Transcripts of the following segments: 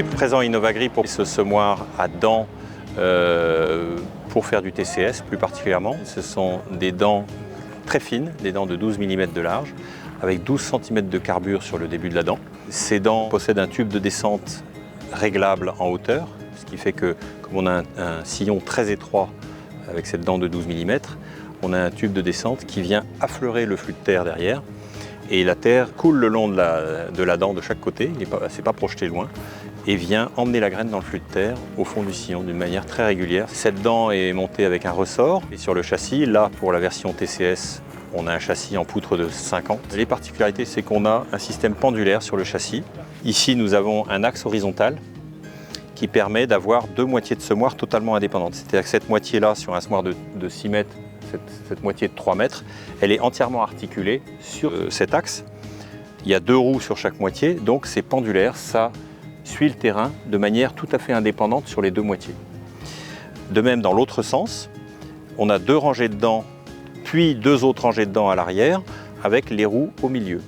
est présent à Innovagri pour ce semoir à dents pour faire du TCS plus particulièrement. Ce sont des dents très fines, des dents de 12 mm de large, avec 12 cm de carbure sur le début de la dent. Ces dents possèdent un tube de descente réglable en hauteur, ce qui fait que, comme on a un sillon très étroit avec cette dent de 12 mm, on a un tube de descente qui vient affleurer le flux de terre derrière. Et la terre coule le long de la dent de chaque côté, c'est pas projeté loin, et vient emmener la graine dans le flux de terre au fond du sillon d'une manière très régulière. Cette dent est montée avec un ressort, et sur le châssis, là pour la version TCS, on a un châssis en poutre de 50. Les particularités, c'est qu'on a un système pendulaire sur le châssis. Ici, nous avons un axe horizontal qui permet d'avoir deux moitiés de semoir totalement indépendantes. C'est-à-dire que cette moitié-là, sur un semoir de 6 mètres, cette moitié de 3 mètres, elle est entièrement articulée sur cet axe. Il y a deux roues sur chaque moitié, donc c'est pendulaire, ça suit le terrain de manière tout à fait indépendante sur les deux moitiés. De même, dans l'autre sens, on a deux rangées de dents, puis deux autres rangées de dents à l'arrière, avec les roues au milieu.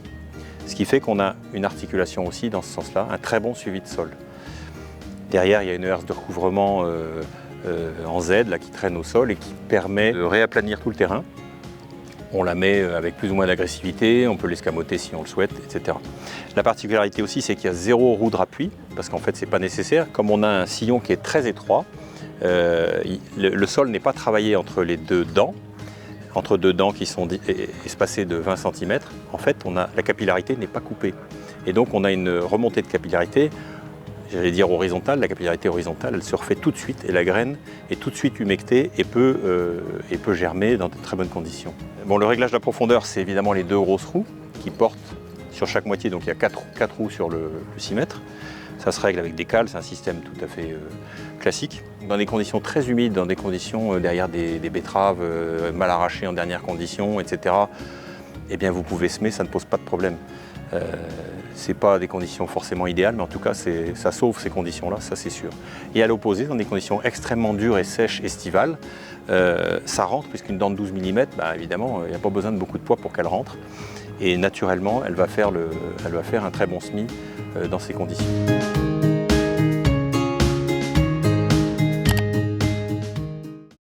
Ce qui fait qu'on a une articulation aussi dans ce sens-là, un très bon suivi de sol. Derrière, il y a une herse de recouvrement en Z là, qui traîne au sol et qui permet de réaplanir tout le terrain. On la met avec plus ou moins d'agressivité, on peut l'escamoter si on le souhaite, etc. La particularité aussi, c'est qu'il y a zéro roue de rappui, parce qu'en fait, ce n'est pas nécessaire. Comme on a un sillon qui est très étroit, le sol n'est pas travaillé entre les deux dents, entre deux dents qui sont espacées de 20 cm. En fait, la capillarité n'est pas coupée. Et donc, on a une remontée de capillarité, j'allais dire horizontale. La capillarité horizontale, elle se refait tout de suite et la graine est tout de suite humectée et peut germer dans de très bonnes conditions. Bon, le réglage de la profondeur, c'est évidemment les deux grosses roues qui portent sur chaque moitié, donc il y a 4 roues sur le 6 mètres. Ça se règle avec des cales, c'est un système tout à fait classique. Dans des conditions très humides, dans des conditions derrière des betteraves mal arrachées en dernière condition, etc., eh bien vous pouvez semer, ça ne pose pas de problème. Ce n'est pas des conditions forcément idéales, mais en tout cas, ça sauve ces conditions-là, ça c'est sûr. Et à l'opposé, dans des conditions extrêmement dures et sèches estivales, ça rentre, puisqu'une dent de 12 mm, bah, évidemment, il n'y a pas besoin de beaucoup de poids pour qu'elle rentre. Et naturellement, elle va faire un très bon semis dans ces conditions.